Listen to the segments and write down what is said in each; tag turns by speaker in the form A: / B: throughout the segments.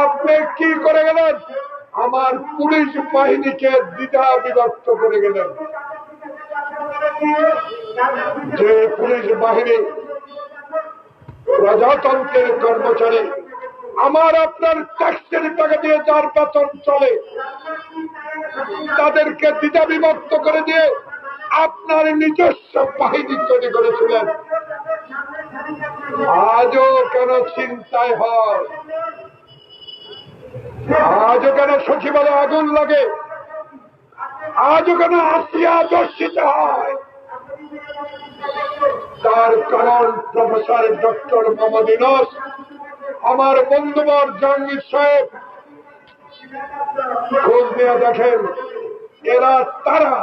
A: আপনি কি করে গেলেন? আমার পুলিশ বাহিনীকে দ্বিধা বিভক্ত করে গেলেন। যে পুলিশ বাহিনী প্রজাতন্ত্রের কর্মচারী, আমার আপনার ট্যাক্সের টাকা দিয়ে যার বেতন চলে, তাদেরকে দ্বিধা বিভক্ত করে দিয়ে আপনার নিজস্ব বাহিনী তৈরি করেছিলেন। আজও কেন চিন্তায় হয়? আজও কেন সচিবালয়ে আগুন লাগে? আজও কেন আসিয়া দর্শিত হয়? তার কারণ প্রফেসর ডক্টর মোহাম্মদ ইউনূস, আমার বন্ধুবর জাহাঙ্গীর সাহেব, খোঁজ নিয়ে দেখেন এরা তারা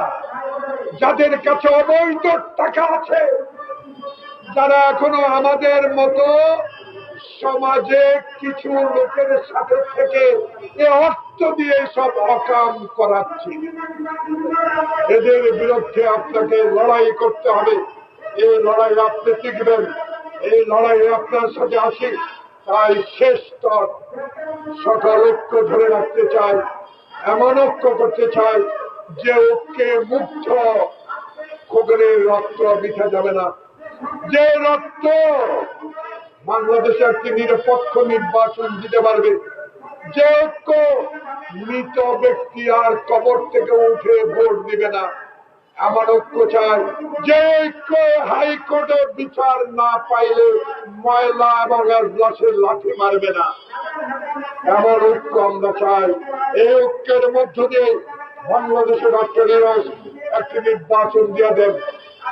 A: যাদের কাছে অবৈধ টাকা আছে, যারা এখনো আমাদের মতো সমাজে কিছু লোকের সাথে থেকে এ অর্থ দিয়ে সব অকাম করাচ্ছে। এদের বিরুদ্ধে আপনাকে লড়াই করতে হবে। এই লড়াই আপনি টিকবেন, এই লড়াইয়ে আপনার সাথে আসি। তাই শেষ স্তর সকল ঐক্য ধরে রাখতে চাই, এমন ঐক্য করতে চাই যে ঐক্যে মুগ্ধ খোকনের রক্ত মিঠা যাবে না, যে রক্ত বাংলাদেশে একটি নিরপেক্ষ নির্বাচন দিতে পারবে, যে ঐক্য মৃত ব্যক্তি আর কবর থেকে উঠে ভোট দিবে না, এমন ঐক্য চাই যে ঐক্য হাইকোর্টে বিচার না পাইলে ময়লা এবং লাশের লাঠি মারবে না, এমন ঐক্য আমরা চাই। এই ঐক্যের মধ্য দিয়ে বাংলাদেশের ডক্টর ইউনূস একটি নির্বাচন দিয়ে দেন।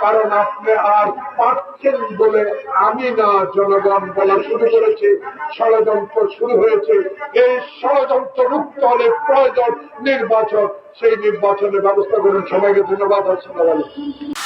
A: কারণ আপনি আর পাচ্ছেন বলে আমি না, জনগণ বলা শুরু করেছে, ষড়যন্ত্র শুরু হয়েছে। এই ষড়যন্ত্র রুখতে হলে প্রয়োজন নির্বাচন। সেই নির্বাচনের ব্যবস্থা করুন। সবাইকে ধন্যবাদ। আসসালামু আলাইকুম।